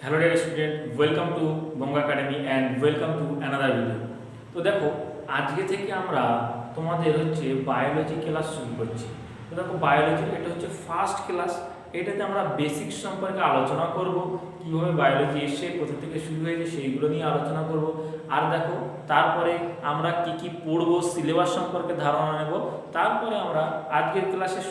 Hello dear student, welcome to Banga academy and welcome to another video. তো দেখো আজকে থেকে আমরা তোমাদের হচ্ছে বায়োলজি ক্লাস শুরু করছি। তো দেখো বায়োলজি এটা হচ্ছে ফার্স্ট ক্লাস। এটাতে আমরা বেসিক্স সম্পর্কে আলোচনা করব, কিভাবে বায়োলজি এসে কোথা থেকে শুরু হয়েছে সেইগুলো নিয়ে আলোচনা করব। আর দেখো তারপরে আমরা কি কি পড়বো, সিলেবাস সম্পর্কে ধারণা নেব। তারপরে আমরা আজকের ক্লাসে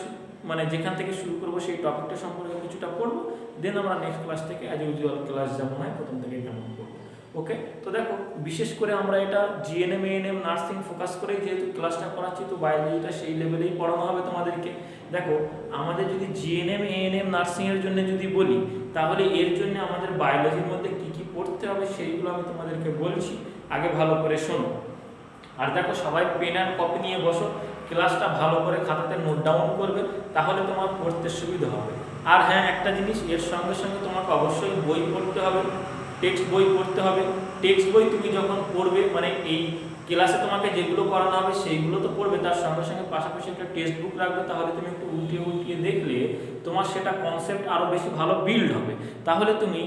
মানে যেখান থেকে শুরু করব সেই টপিকটা সম্পর্কে কিছুটা পড়বো। দেন আমরা নেক্সট ক্লাস থেকে অ্যাজ ইউজুয়াল ক্লাস যেমন হয় প্রথম থেকে তেমন করবো। ওকে, তো দেখো বিশেষ করে আমরা এটা জিএনএম এএনএম নার্সিং ফোকাস করে যেহেতু ক্লাসটা করাচ্ছি, তো বায়োলজিটা সেই লেভেলেই পড়ানো হবে তোমাদেরকে। দেখো আমাদের যদি জিএনএম এএনএম নার্সিংয়ের জন্য যদি বলি, তাহলে এর জন্য আমাদের বায়োলজির মধ্যে কী কী পড়তে হবে সেইগুলো আমি তোমাদেরকে বলছি, আগে ভালো করে শোনো। আর দেখো সবাই পেন অ্যান্ড কপি নিয়ে বসো, ক্লাসটা ভালো করে খাতাতে নোট ডাউন করবে, তাহলে তোমার পড়তে সুবিধা হবে। আর হ্যাঁ, একটা জিনিস, এর সঙ্গে সঙ্গে তোমাকে অবশ্যই বই পড়তে হবে, টেক্সট বই পড়তে হবে। টেক্সট বই তুমি যখন পড়বে, মানে এই ক্লাসে তোমাকে যেগুলো করানো হবে সেইগুলো তো পড়বে, তার সঙ্গে সঙ্গে পাশাপাশি একটা টেক্সট বুক রাখবে, তাহলে তুমি একটু উল্টিয়ে উল্টিয়ে দেখলে তোমার সেটা কনসেপ্ট আরও বেশি ভালো বিল্ড হবে। তাহলে তুমি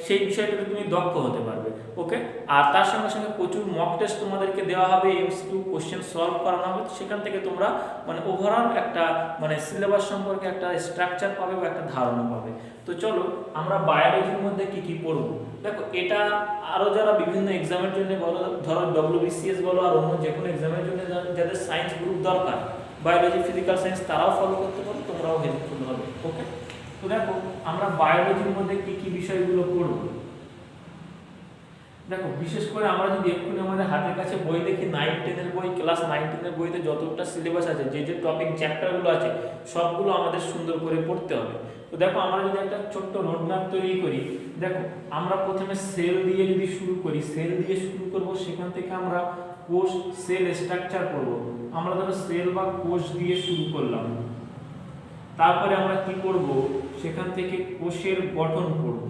সেই বিষয়টাতে তুমি দক্ষ হতে পারবে। ওকে, আর তার সঙ্গে সঙ্গে প্রচুর মক টেস্ট তোমাদেরকে দেওয়া হবে, এমসিকিউ কোশ্চেন সলভ করানো হবে। সেখান থেকে তোমরা ওভারঅল একটা সিলেবাস সম্পর্কে একটা স্ট্রাকচার পাবে বা একটা ধারণা পাবে। তো চলো আমরা বায়োলজির মধ্যে কি কি পড়বো। দেখো এটা আরও যারা বিভিন্ন এক্সামের জন্য বলো, ধরো WBCS বলো আর অন্য যে কোনো এক্সামের জন্য যাদের সায়েন্স গ্রুপ দরকার, বায়োলজি ফিজিক্যাল সায়েন্স, তারাও ফলো করতে পারো, তোমরাও হেল্পফুল হবে। ওকে, তো দেখো আমরা বায়োলজির মধ্যে কি কি বিষয়গুলো পড়বো। দেখো বিশেষ করে আমরা যদি এক্ষুনি আমাদের হাতের কাছে বই দেখি, 9-10 বই, ক্লাস 9-10 বইতে যতটা সিলেবাস আছে, যে যে টপিক চ্যাপ্টারগুলো আছে সবগুলো আমাদের সুন্দর করে পড়তে হবে। তো দেখো আমরা যদি একটা ছোট্ট রোডম্যাপ তৈরি করি, দেখো আমরা প্রথমে সেল দিয়ে যদি শুরু করি, সেল দিয়ে শুরু করব, সেখান থেকে আমরা কোষ সেল স্ট্রাকচার পড়ব। আমরা ধরো সেল বা কোষ দিয়ে শুরু করলাম, তারপরে আমরা কি করব, সেখান থেকে কোষের গঠন পড়ব।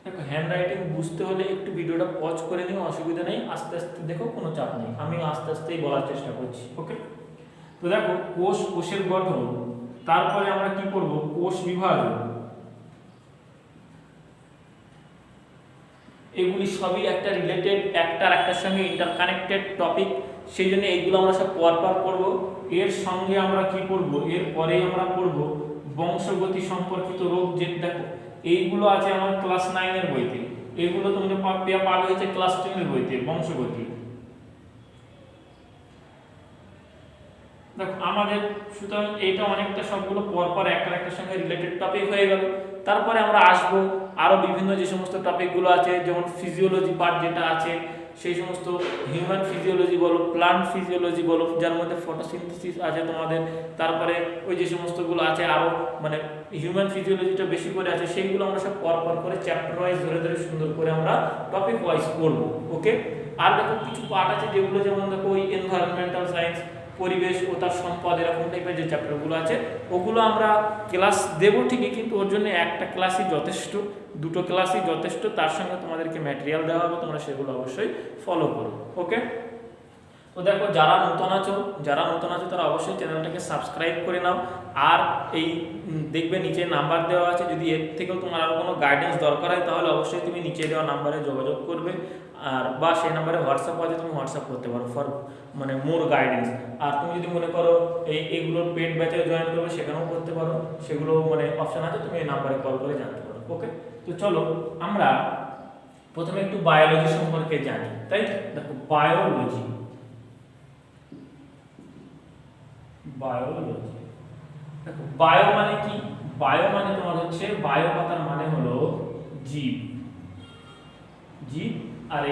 দেখো হ্যান্ড রাইটিং বুঝতে হলে একটু ভিডিওটা পজ করে নিও, অসুবিধা নেই, আস্তে আস্তে দেখো, কোনো চাপ নেই, আমি আস্তে আস্তেই বলার চেষ্টা করছি। ওকে, তো দেখো কোষের গঠন, তারপরে আমরা কি করব, কোষ বিভাজন, এগুলি সবই একটা রিলেটেড, একটার সঙ্গে ইন্টারকানেক্টেড টপিক, সেই জন্য এইগুলো আমরা সব পরপর পড়ব। এর সঙ্গে আমরা কি পড়ব, এর পরেই আমরা পড়ব বংশগতি সম্পর্কিত রোগ। যে দেখো এইগুলো আছে আমার ক্লাস 9 এর বইতে, এগুলো তোমরা পাবে হচ্ছে ক্লাস 10 এর বইতে, বংশগতি। দেখো আমাদের সুতরাং এইটা অনেকটা সবগুলো পরপর একটার সঙ্গে রিলেটেড টপিক হয়ে গেল। তারপরে আমরা আসবো আরও বিভিন্ন যে সমস্ত টপিকগুলো আছে, যেমন ফিজিওলজি পার্ট যেটা আছে, সেই সমস্ত হিউম্যান ফিজিওলজি বলো, প্লান্ট ফিজিওলজি বলো, যার মধ্যে ফটোসিনথেসিস আছে তোমাদের, তারপরে ওই যে সমস্তগুলো আছে আরও হিউম্যান ফিজিওলজিটা বেশি করে আছে, সেইগুলো আমরা সব পরপর করে চ্যাপ্টার ওয়াইজ ধরে ধরে সুন্দর করে আমরা টপিক ওয়াইজ পড়বো। ওকে, আর দেখো কিছু পার্ট আছে যেগুলো, যেমন দেখো ওই এনভায়রনমেন্টাল সায়েন্স, পরিবেশ ও তার সম্পদ, এরকম টাইপের যে চ্যাপ্টারগুলো আছে, ওগুলো আমরা ক্লাস দেবো ঠিকই, কিন্তু ওর জন্য একটা ক্লাসই যথেষ্ট, দুটো ক্লাসই যথেষ্ট। তার সঙ্গে তোমাদেরকে ম্যাটেরিয়াল দেওয়া হবে, তোমরা সেগুলো অবশ্যই ফলো করো। ওকে, তো দেখো যারা নতুন আছো তারা অবশ্যই চ্যানেলটাকে সাবস্ক্রাইব করে নাও। আর এই দেখবে নিচে নাম্বার দেওয়া আছে, যদি এর থেকেও তোমার আরও কোনো গাইডেন্স দরকার হয়, তাহলে অবশ্যই তুমি নিচে দেওয়া নাম্বারে যোগাযোগ করবে, আর বা সেই নাম্বারে হোয়াটসঅ্যাপ আছে, তুমি হোয়াটসঅ্যাপ করতে পারো ফর মোর গাইডেন্স। আর তুমি যদি মনে করো এইগুলোর পেড ব্যাচে জয়েন করবে, সেখানেও করতে পারো, সেগুলো অপশান আছে, তুমি এই নাম্বারে কল করে জানতে পারো। ওকে, তো চলো আমরা প্রথমে একটু বায়োলজি সম্পর্কে জানি, তাই দেখো বায়োলজি দেখো বায়ো মানে কি, বায়ো মানে তোমার হচ্ছে, বায়ো পাতার মানে হলো জীব, আর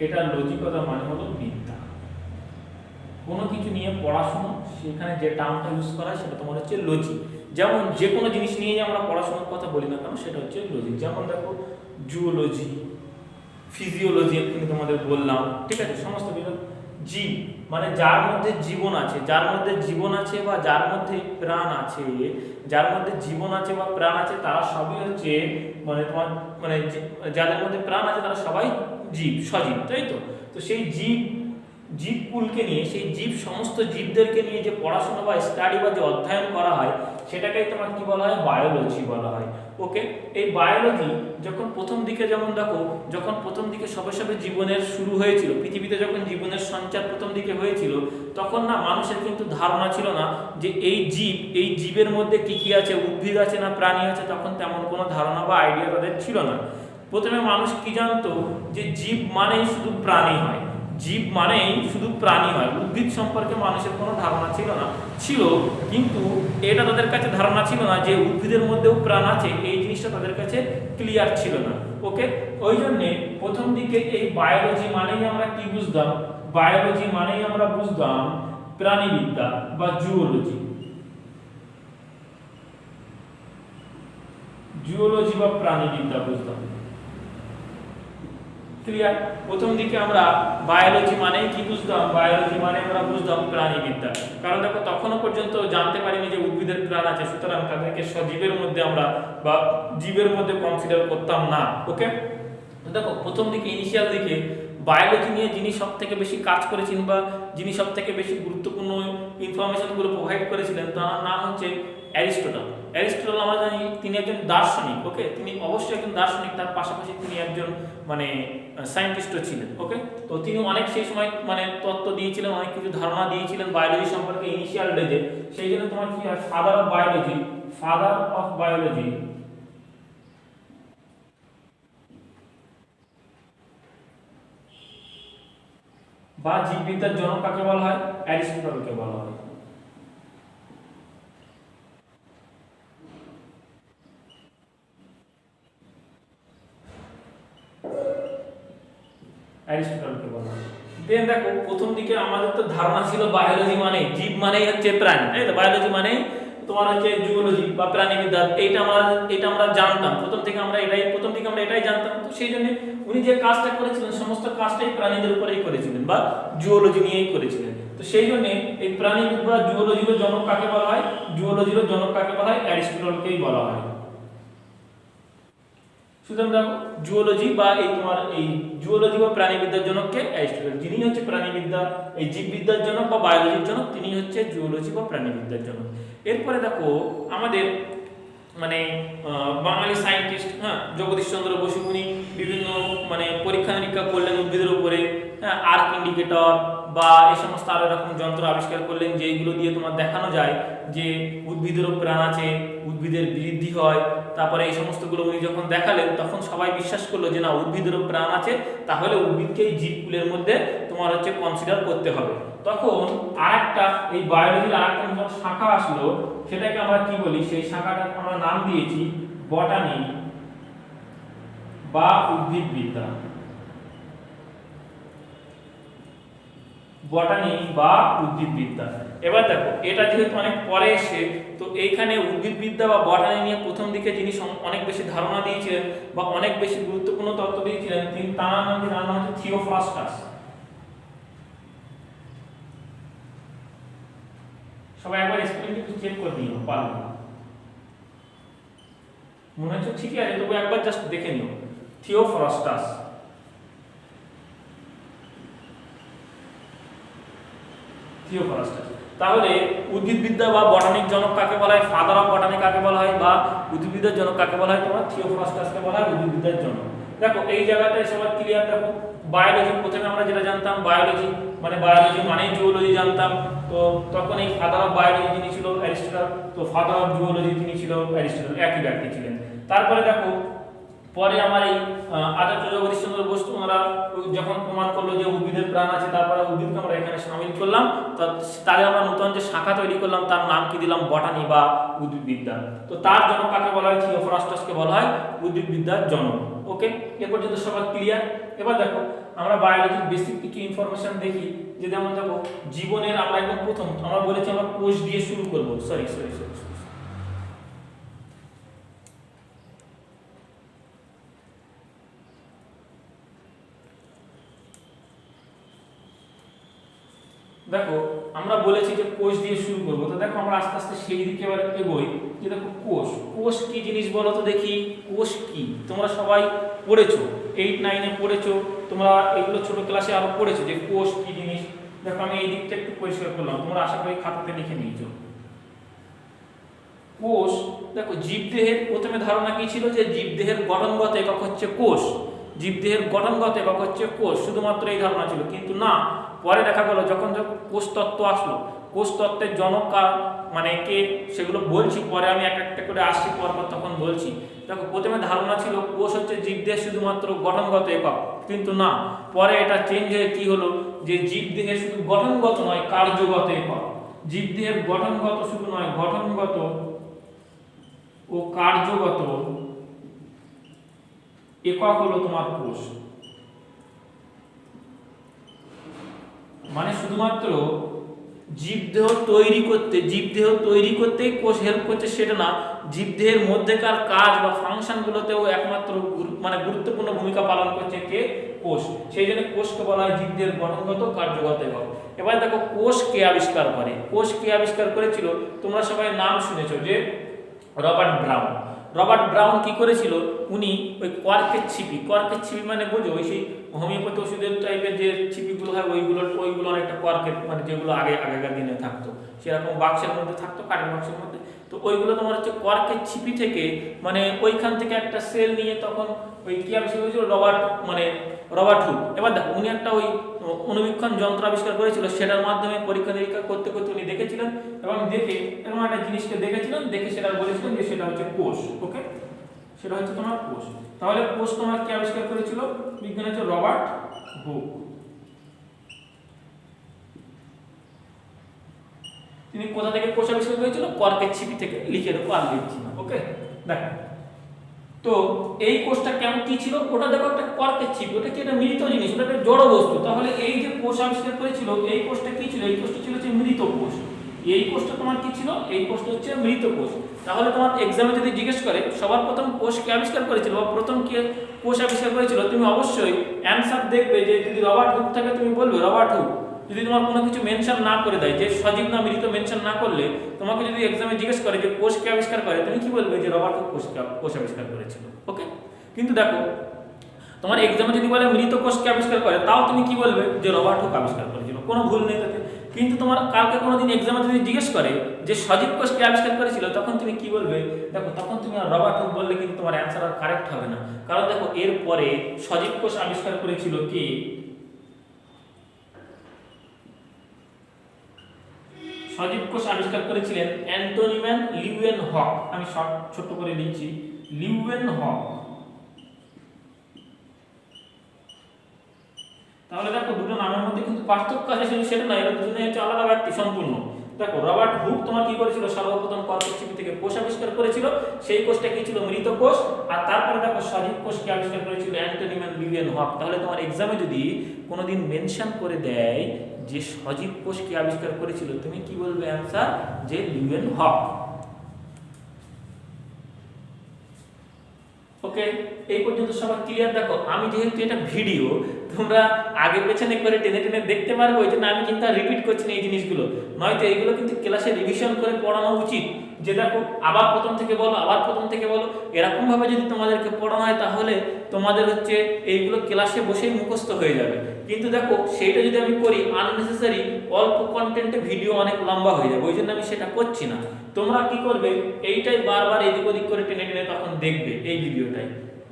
এটা লজি পাতার মানে হলো বিদ্যা। কোনো কিছু নিয়ে পড়াশোনা, সেখানে যে টার্মটা ইউজ করা সেটা তোমার হচ্ছে লজি। যেমন যে কোনো জিনিস নিয়ে যে আমরা পড়াশোনার কথা বলি না কেন, সেটা হচ্ছে লজি। যেমন দেখো জুওলজি, ফিজিওলজি এক্ষুনি তোমাদের বললাম, ঠিক আছে, সমস্ত কিছু। জীব মানে যার মধ্যে জীবন আছে, বা যার মধ্যে প্রাণ আছে, বা প্রাণ আছে, তারা সবই হচ্ছে তোমার যাদের মধ্যে প্রাণ আছে তারা সবাই জীব, সজীব, তাই তো। তো সেই জীব জীবকুলকে নিয়ে, সেই জীব সমস্ত জীবদেরকে নিয়ে যে পড়াশোনা বা স্টাডি বা যে অধ্যয়ন করা হয় সেটাকেই তোমার কি বলা হয়, বায়োলজি বলা হয়। ওকে, এই বায়োলজি যখন প্রথম দিকে, যেমন দেখো যখন প্রথম দিকে সবে সবে জীবনের শুরু হয়েছিল, পৃথিবীতে যখন জীবনের সঞ্চার প্রথম দিকে হয়েছিল, তখন না মানুষের কিন্তু ধারণা ছিল না যে এই জীবের মধ্যে কি কি আছে, উদ্ভিদ আছে না প্রাণী আছে, তখন তেমন কোনো ধারণা বা আইডিয়া তাদের ছিল না। প্রথমে মানুষ কি জানতো যে জীব মানেই শুধু প্রাণী হয়, জীব মানেই শুধু প্রাণী হয়, উদ্ভিদ সম্পর্কে মানুষের কোনো ধারণা ছিল না। ছিল, কিন্তু এটা তাদের কাছে ধারণা ছিল না যে উদ্ভিদের মধ্যেও প্রাণ আছে, এই জিনিসটা তাদের কাছে ক্লিয়ার ছিল না। ওকে, ওই জন্যে প্রথম দিকে এই বায়োলজি মানেই আমরা কি বুঝতাম, বায়োলজি মানেই আমরা বুঝতাম প্রাণীবিদ্যা বা জুওলজি, জুওলজি বা প্রাণীবিদ্যা বুঝতাম। ক্লিয়ার? প্রথম দিকে আমরা বায়োলজি মানেই কি বুঝতাম, বায়োলজি মানে আমরা বুঝতাম প্রাণীবিদ্যা। কারণ দেখো তখনও পর্যন্ত জানতে পারিনি যে উদ্ভিদের প্রাণ আছে, সুতরাং তাদেরকে সজীবের মধ্যে আমরা বা জীবের মধ্যে কনসিডার করতাম না। ওকে, তো দেখো প্রথম দিকে ইনিশিয়াল দিকে বায়োলজি নিয়ে যিনি সব থেকে বেশি কাজ করেছিলেন বা যিনি সব থেকে বেশি গুরুত্বপূর্ণ ইনফরমেশনগুলো প্রোভাইড করেছিলেন, তার নাম হচ্ছে অ্যারিস্টটল। অ্যারিস্টটল আমরা জানি তিনি একজন দার্শনিক। ওকে, তিনি অবশ্যই একজন দার্শনিক, তার পাশাপাশি তিনি একজন মানে সায়েন্টিস্টও ছিলেন। ওকে, তো তিনি অনেক সেই সময় মানে তত্ত্ব দিয়েছিলেন, অনেক কিছু ধারণা দিয়েছিলেন বায়োলজি সম্পর্কে ইনিশিয়াল ডেজে। সেই জন্য তোমার কি হয়, father of biology, father of biology বা জীববিদ্যার জনক কাকে বলা হয়, অ্যারিস্টটলকে বলা হয়। অ্যারিস্টটলকে বলা হয়। দেন দেখো প্রথম দিকে আমাদের তো ধারণা ছিল বায়োলজি মানে জীব মানেই হচ্ছে প্রাণী, তাই তো, বায়োলজি মানে তোমার হচ্ছে জুওলজি বা প্রাণীবিদ্যা, এটা আমরা জানতাম প্রথম থেকে আমরা এটাই জানতাম। তো সেই জন্য উনি যে কাজটা করেছিলেন সমস্ত কাজটাই প্রাণীদের উপরেই করেছিলেন বা জুওলজি নিয়েই করেছিলেন। তো সেই জন্য এই প্রাণীবিদ্যা জুওলজির জনক কাকে বলা হয়, জুওলজির জনক কাকে বলা হয়, অ্যারিস্টটলকেই বলা হয়। সুতরাং দেখো জুওলজি বা এই জুওলজি বা প্রাণীবিদ্যার জনককে অ্যারিস্টটল, যিনি হচ্ছে প্রাণীবিদ্যা এই জীববিদ্যার জনক বা বায়োলজির জনক, তিনি হচ্ছে জুওলজি বা প্রাণীবিদ্যার জনক। এরপরে দেখো আমাদের মানে বাঙালি সায়েন্টিস্ট, হ্যাঁ, জগদীশ চন্দ্র বসু, উনি বিভিন্ন মানে পরীক্ষা নিরীক্ষা করলেন উদ্ভিদের উপরে, হ্যাঁ, আর্ক ইন্ডিকেটর বা এই সমস্ত আরো এরকম যন্ত্র আবিষ্কার করলেন যেগুলো দিয়ে তোমার দেখানো যায় যে উদ্ভিদেরও প্রাণ আছে, উদ্ভিদের বৃদ্ধি হয়। তারপরে এই সমস্তগুলো উনি যখন দেখালেন তখন সবাই বিশ্বাস করলো যে না, উদ্ভিদেরও প্রাণ আছে, তাহলে উদ্ভিদকে এই জীবকুলের মধ্যে তোমার হচ্ছে কনসিডার করতে হবে। তখন আরেকটা এই বায়োলজির আরেকটা নতুন শাখা আসলো, সেটাকে আমরা কি বলি, সেই শাখাটাকে আমরা নাম দিয়েছি বটানি বা উদ্ভিদবিদ্যা, বটানি বা উদ্ভিদবিদ্যা। এবার দেখো এটা যেহেতু অনেক পরে এসে, তো এইখানে উদ্ভিদবিদ্যা বা বটানি নিয়ে প্রথম দিকে যিনি অনেক বেশি ধারণা দিয়েছিলেন বা অনেক বেশি গুরুত্বপূর্ণ তত্ত্ব দিয়েছিলেন, তার নাম হচ্ছে থিওফ্রাস্টাস। সবাই একবার স্পেলিংটা একটু চেক করে নিও, পারবে মনে হচ্ছে ঠিকই আছে, তবু একবার জাস্ট দেখে নিও, থিওফ্রাস্টাস। থিওফ্রাস্টাস। তাহলে উদ্ভিদবিদ্যা বা বটানিক জনক কাকে বলা হয়, ফাদার অফ বটানি কাকে বলা হয় বা উদ্ভিদবিদ্যার জনক কাকে বলা হয়, তোমার থিওফ্রাস্টাসকে বলা হয় উদ্ভিদবিদ্যার জনক। দেখো এই জায়গাটায় সবাই ক্লিয়ার। দেখো বায়োলজি প্রথমে আমরা যেটা জানতাম, বায়োলজি মানে জুওলজি জানতাম। তো তখন এই ফাদার অফ বায়োলজি যিনি ছিল অ্যারিস্টটল, তো ফাদার অফ জুওলজি তিনি ছিল অ্যারিস্টটল, একই ব্যক্তি ছিলেন। তারপরে দেখো পরে আমার এই আচার্য জগদীশ চন্দ্র বসু ওনারা যখন প্রমাণ করলো যে উদ্ভিদের প্রাণ আছে, তারপরে উদ্ভিদকে আমরা এখানে শামিল করলাম, তাহলে আমরা নতুন যে শাখা তৈরি করলাম তার নাম কি দিলাম, বটানি বা উদ্ভিদবিদ্যা। তো তার জনক কাকে বলা হয়, থিওফ্রাস্টাসকে বলা হয় উদ্ভিদবিদ্যার জনক। ওকে, এ পর্যন্ত সবাই ক্লিয়ার। এবার দেখো আমরা বায়োলজির বেসিক কিছু ইনফরমেশন দেখি, যে যেমন দেখো জীবনের আমরা একদম প্রথম আমরা বলেছি আমরা কোষ দিয়ে শুরু করব, সরি দেখো আমরা বলেছি যে কোষ দিয়ে শুরু করব। তো দেখো আমরা আস্তে আস্তে সেই দিকে এবার এগোই, যে দেখো কোষ কি জিনিস বলো তো দেখি। কোষ কি তোমরা সবাই পড়েছো, 8, 9-এ পড়েছো তোমরা, এগুলো ছোট ক্লাসে আরো পড়েছো যে কোষ কি জিনিস। দেখো আমি এই দিকটা একটু পরিষ্কার করলাম, তোমরা আশা করি খাতাতে লিখে নিয়েছো। কোষ, দেখো জীবদেহের প্রথমে ধারণা কি ছিল যে জীবদেহের গঠনগত একক হচ্ছে কোষ, জীবদেহের গঠনগত একক হচ্ছে কোষ, শুধুমাত্র এই ধারণা ছিল। কিন্তু না, পরে দেখা গেল যখন যখন কোষ তত্ত্ব আসলো, কোষ তত্ত্বের জনক কার মানে কে সেগুলো বলছি পরে, আমি এক একটা করে আসছি পরপর তখন বলছি। দেখো প্রথমে ধারণা ছিল কোষ হচ্ছে জীবদেহের শুধুমাত্র গঠনগত একক, কিন্তু না, পরে এটা চেঞ্জ হয়ে কি হলো যে জীবদেহের শুধু গঠনগত নয় কার্যগত একক, জীবদেহের গঠনগত শুধু নয়, গঠনগত ও কার্যগত একক হলো তোমার কোষ। মানে শুধুমাত্র জীবদেহ তৈরি করতে কোষ হেল্প করছে সেটা না, জীবদেহের মধ্যেকার কাজ বা ফাংশনগুলোতেও একমাত্র মানে গুরুত্বপূর্ণ ভূমিকা পালন করছে কে? কোষ। সেই জন্য কোষকে বলা হয় জীবদেহের গঠনগত কার্যগত একক। এবার দেখো কোষ কে আবিষ্কার করে, কোষ কে আবিষ্কার করেছিল? তোমরা সবাই নাম শুনেছো যে রবার্ট ব্রাউন। রবার্ট ব্রাউন কি করেছিল, উনি ওই কর্কের ছিপি মানে বোঝো ওই সেই হোমিওপ্যাথি ওষুধের টাইপের যে ছিপিগুলো হয় ওইগুলো অনেকটা কর্কের মানে যেগুলো আগেকার দিনে থাকতো সেরকম বাক্সের মধ্যে থাকতো, কাঠের বাক্সের মধ্যে। তো ওইগুলো তোমার হচ্ছে কর্কের ছিপি থেকে মানে ওইখান থেকে একটা সেল নিয়ে তখন ওই কি আবিষ্কার করেছিল রবার্ট হুক। এবার দেখো উনি একটা ওই অণুবীক্ষণ যন্ত্র আবিষ্কার করেছিল, সেটার মাধ্যমে পরীক্ষা নিরীক্ষা করতে করতে উনি দেখেছিলেন এবং দেখে এরকম একটা জিনিসকে দেখেছিলেন, দেখে সেটা বলেছিলেন যে সেটা হচ্ছে কোষ। ওকে, সেটা হচ্ছে তোমার কোষ। তাহলে কোষ তোমার কি আবিষ্কার করেছিল? বিজ্ঞানী হচ্ছে রবার্ট হুক। তিনি কোথা থেকে কোষ আবিষ্কার করেছিল? কর্কের ছিপি থেকে। লিখে দেবো, আর লিখছি না। ওকে, দেখো তো এই কোষটা কেমন কি ছিল? ওটা দেখো একটা কর্কের ছিপি, ওটা কি একটা মৃত জিনিস, ওটা একটা জড় বস্তু। তাহলে এই যে কোষ আবিষ্কার করেছিল এই কোষটা কি ছিল? এই কোষটা ছিল যে মৃত কোষ। এই কোষটা তোমার কি ছিল? এই কোষটা হচ্ছে মৃত কোষ। তাহলে তোমার এক্সামে যদি জিজ্ঞেস করে সবার প্রথম কোষ কে আবিষ্কার করেছিল বা প্রথম কে কোষ আবিষ্কার করেছিল, তুমি অবশ্যই অ্যানসার দেখবে যে যদি রবার্ট হুক থাকে তুমি বলবে রবার্ট হুক। যদি তোমার কোনো কিছু মেনশন না করে দেয়, যে সজীব না মৃত মেনশন না করলে, তোমাকে যদি এক্সামে জিজ্ঞেস করে যে কোষ কে আবিষ্কার করে, তুমি কি বলবে? যে রবার্ট হুক কোষ আবিষ্কার করেছিল। ওকে, কিন্তু দেখো তোমার এক্সামে যদি বলে মৃত কোষ কে আবিষ্কার করে, তাও তুমি কি বলবে? যে রবার্ট হুক আবিষ্কার করেছিল, কোনো ভুল নেই তাতে। কিন্তু তোমার কালকে কোনোদিন এক্সামে যদি জিজ্ঞেস করে যে সজীব কোষ কে আবিষ্কার করেছিল, তখন তুমি কি বলবে? দেখো তখন তুমি আর রবার্ট হুক বললে কিন্তু তোমার অ্যান্সার আর কারেক্ট হবে না। কারণ দেখো এরপরে সজীব কোষ আবিষ্কার করেছিল কে? সজীব কোষ আবিষ্কার করেছিলেন অ্যান্টনি ম্যান লিউয়েনহক। আমি ছোট করে লিখছি, লিউয়েনহক। তাহলে দেখো দুটো নামের মধ্যে কিন্তু পার্থক্য আছে, সেটা না, এরা দুজনে হচ্ছে আলাদা ব্যক্তি সম্পূর্ণ। দেখো রবার্ট হুক তোমার কি করেছিল? সর্বপ্রথম কর্কের ছিপি থেকে কোষ আবিষ্কার করেছিল, সেই কোষটা কি ছিল? মৃত কোষ। আর তারপরে দেখো সজীব কোষকে আবিষ্কার করেছিল অ্যান্টনি ম্যান লিউয়েনহক। তাহলে তোমার এক্সামে যদি কোনোদিন মেনশন করে দেয় যে সজীব কোষকে আবিষ্কার করেছিল, তুমি কি বলবে অ্যান্সার? যে লিউয়েনহক। ওকে, এই পর্যন্ত সবাই ক্লিয়ার? দেখো আমি যেহেতু এটা ভিডিও, তোমরা আগে পেছনে করে টেনে টেনে দেখতে পারবে, ওই জন্য আমি কিন্তু আর রিপিট করছি না এই জিনিসগুলো। নয়তো এইগুলো কিন্তু ক্লাসে রিভিশন করে পড়ানো উচিত, যে দেখো আবার প্রথম থেকে বলো, আবার প্রথম থেকে বলো। এরকম ভাবে যদি তোমাদেরকে পড়ানো হয় তাহলে তোমাদের হচ্ছে এইগুলো ক্লাসে বসেই মুখস্থ হয়ে যাবে। কিন্তু দেখো সেইটা যদি আমি করি আননেসেসারি অল্প কন্টেন্টে ভিডিও অনেক লম্বা হয়ে যাবে, ওই জন্য আমি সেটা করছি না। তোমরা কি করবে? এইটাই বারবার এদিক ওদিক করে টেনে টেনে তখন দেখবে এই ভিডিওটাই,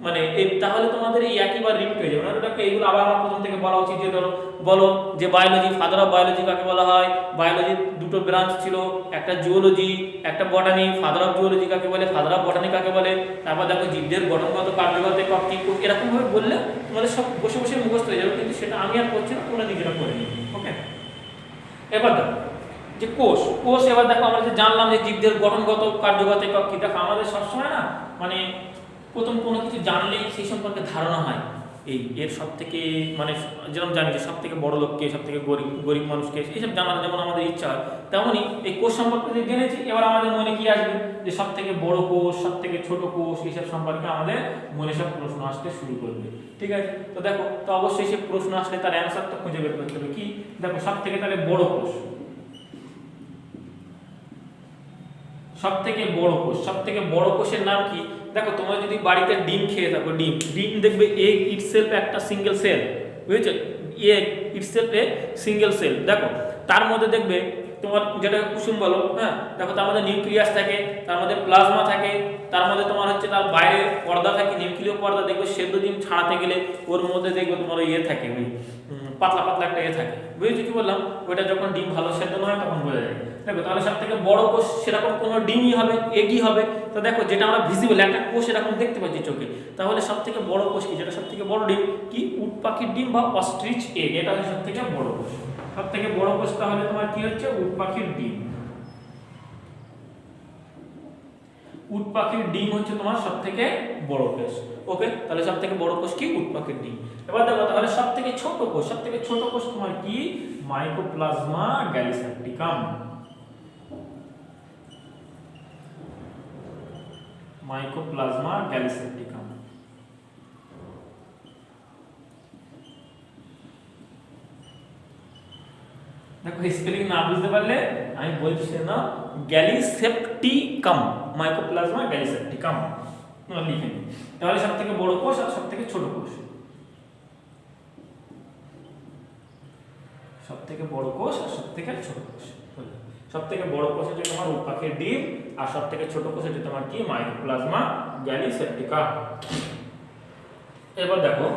মানে তাহলে তোমাদের এই একইবার রিপিট হয়ে যাবে। ওটাকে এইগুলো আবার আমার প্রথম থেকে বলা উচিত, যে ধরো বলো যে বায়োলজি, ফাদার অফ বায়োলজি কাকে বলা হয়? বায়োলজির দুটো ব্রাঞ্চ ছিল, একটা জুওলজি, একটা বটানি। ফাদার অফ জুওলজি কাকে বলে? ফাদার অফ বটানি কাকে বলে? তারপর দেখো জীবদের গঠনগত কার্যগত একক কি, এরকম ভাবে বললে তোমাদের সব বসে বসে মুখস্থ হয়ে যাবে। কিন্তু সেটা আমি আর করছি না, তোমরা নিজেরা করে নিবে। ওকে, এবার দেখো যে কোষ এবার দেখো আমরা যে জানলাম যে জীবদের গঠনগত কার্যগত একক কি। দেখো আমাদের সবসময় না মানে প্রথম কোনো কিছু জানলেই সেই সম্পর্কে ধারণা হয় এর সব থেকে মানে যেরকম জানি যে সব থেকে বড় লোককে, সব থেকে গরিব মানুষকে, এইসব জানার যেমন আমাদের ইচ্ছা হয়, তেমনই এই কোষ সম্পর্কে যে জেনেছি, এবার আমাদের মনে কি আসবে? যে সব থেকে বড় কোষ, সব থেকে ছোট কোষ, এইসব সম্পর্কে আমাদের মনে সব প্রশ্ন আসতে শুরু করবে। ঠিক আছে, তো দেখো তো অবশ্যই সে প্রশ্ন আসলে তার অ্যান্সার তো খুঁজে বের করতে হবে। কি দেখো সব থেকে তাহলে বড় কোষ, সব থেকে বড় কোষ, সব থেকে বড় কোষের নাম কি? দেখো তোমরা যদি বাড়িতে ডিম খেয়ে থাকো, ডিম দেখবে এগ ইটসেলফ একটা সিঙ্গেল সেল, বুঝেছো? Egg itself a single cell. দেখো তার মধ্যে দেখবে তোমার যেটা কুসুম বলো, হ্যাঁ দেখো তার মধ্যে নিউক্লিয়াস থাকে, তার মধ্যে প্লাজমা থাকে, তার মধ্যে তোমার হচ্ছে তার বাইরে পর্দা থাকে, নিউক্লিয় পর্দা। দেখবে সেদ্ধ ডিম ছাড়াতে গেলে ওর মধ্যে দেখবে তোমার ইয়ে থাকে, ওই পাতলা পাতলা একটা ইয়ে থাকে, বুঝেছো কি বললাম? ওইটা যখন ডিম ভালো সেদ্ধ নয় তখন বোঝা যায়। দেখো তাহলে সব থেকে বড় কোষ সেরকম কোনো ডিমই হবে, এগই হবে। তো দেখো যেটা আমরা ভিজিবল একটা কোষ এরকম দেখতে পাচ্ছি চোখে, তাহলে সব থেকে বড় কোষ কি, যেটা সব থেকে বড় ডিম কি, উট পাখির ডিম বা অস্ট্রিচ এগ, এটা হচ্ছে সব থেকে বড় কোষ। সব থেকে বড় কোষ তাহলে তোমার কি হচ্ছে, উট পাখির ডিম। উট পাখির ডিম হচ্ছে তোমার সব থেকে বড় কোষ। ওকে, তাহলে সব থেকে বড় কোষ কি, উট পাখির ডিম। এবার দেখো তাহলে সব থেকে ছোট কোষ, সব থেকে ছোট কোষ তোমার কি, মাইকোপ্লাজমা গ্যালিসেপ্টিকাম। Mycoplasma gallisepticum. দেখো স্পেলিং না বুঝতে পারলে আমি বলছি না, গ্যালিসেপ্টিকাম, মাইকোপ্লাজমা গ্যালিসেপ্টিকাম লিখে নিই। তাহলে সব থেকে বড় কোষ আর সব থেকে ছোট কোষ, সব থেকে বড় কোষ আর সব থেকে ছোট কোষ। সব থেকে বড় কোষ হচ্ছে তোমার উট পাখির ডিম, আর সব থেকে ছোট কোষ হচ্ছে তোমার কি, মাইকোপ্লাজমা গ্যালিসেপ্টিকাম। এবার দেখো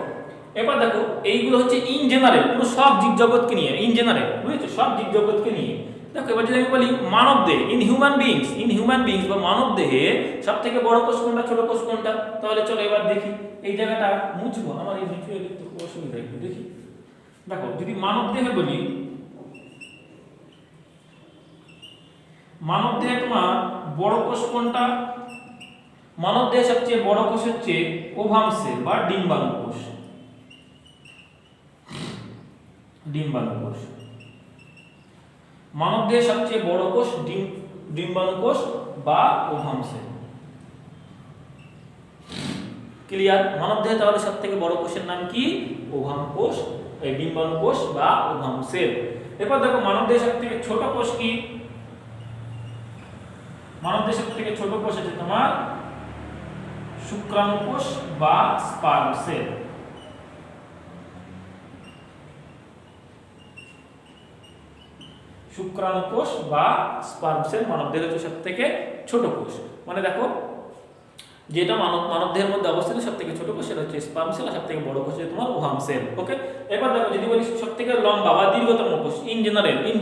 এইগুলো হচ্ছে ইন জেনারেল, পুরো সব জীবজগৎকে নিয়ে, ইন জেনারেল, বুঝেছো, সব জীবজগৎকে নিয়ে। দেখো এবার যদি আমি বলি মানব দেহ, ইন হিউম্যান বিংস বা মানব দেহে সব থেকে বড় কোষ কোনটা, ছোট কোষ কোনটা, তাহলে চলো এবার দেখি। এই জায়গাটা মুছবো, আমার এই মুছে লিখতে খুব অসুবিধা, একটু দেখি। দেখো যদি মানব দেহে বলি, মানব দেহে তোমার বড় কোষ কোনটা, মানব দেহে সবচেয়ে বড় কোষ হচ্ছে ওভাম সেল বা ডিম্বাণু কোষ। ডিম্বাণু কোষ মানব দেহের সবচেয়ে বড় কোষ ডিম্বাণু কোষ বা ওভাম সেল। ক্লিয়ার? মানব দেহে তাহলে সব থেকে বড় কোষের নাম কি, ওভাম কোষ, এই ডিম্বাণু কোষ বা ওভাম সেল। এরপর দেখো মানব দেহের সব থেকে ছোট কোষ কি, মানব দেহের সব থেকে ছোট কোষ হচ্ছে তোমার শুক্রাণু কোষ বা স্পার্ম সেল। শুক্রাণু কোষ বা স্পার্ম সেল মানব দেহের হচ্ছে সব থেকে ছোট কোষ। মানে দেখো যেটা মানব দেহের মধ্যে অবস্থিত সব থেকে ছোট কোষ সেটা হচ্ছে স্পার্ম সেল, আর সব থেকে বড় কোষ হচ্ছে তোমার ওভাম সেল। ওকে, এবার দেখো যদি বলি সব থেকে লম্বা বা দীর্ঘতম কোষ, ইন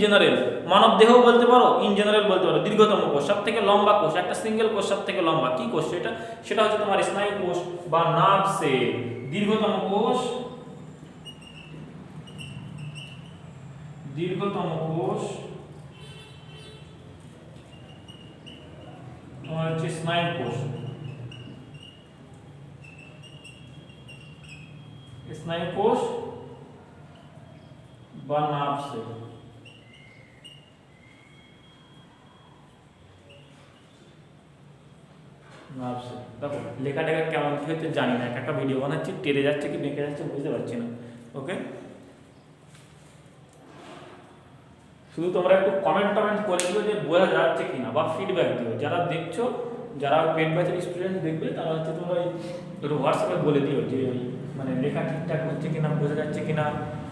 জেনারেল মানব দেহ বলতে পারো, ইন জেনারেল বলতে পারো, দীর্ঘতম কোষ, সব থেকে লম্বা কোষ, একটা সিঙ্গেল কোষ সব থেকে লম্বা কি কোষ, সেটা হচ্ছে তোমার স্নায়ু কোষ বা নার্ভ সেল। দীর্ঘতম কোষ তোমার হচ্ছে স্নায়ু কোষ, স্নায়ু কোষ বা নার্ভ সেল। দেখো লেখাটা কেমন কি হচ্ছে জানি না, একটা ভিডিও বানাচ্ছি, টেরে যাচ্ছে কি বেঁকে যাচ্ছে বুঝতে পারছি না। ওকে, শুধু তোমরা একটু কমেন্ট করে দিও যে বোঝা যাচ্ছে কিনা, বা ফিডব্যাক দিও। যারা দেখছো, যারা পেড ব্যাচের স্টুডেন্ট দেখবে, তারা হচ্ছে তোমরা একটু হোয়াটসঅ্যাপে বলে দিও যে মানে লেখা ঠিকঠাক হচ্ছে কিনা, বোঝা যাচ্ছে কিনা,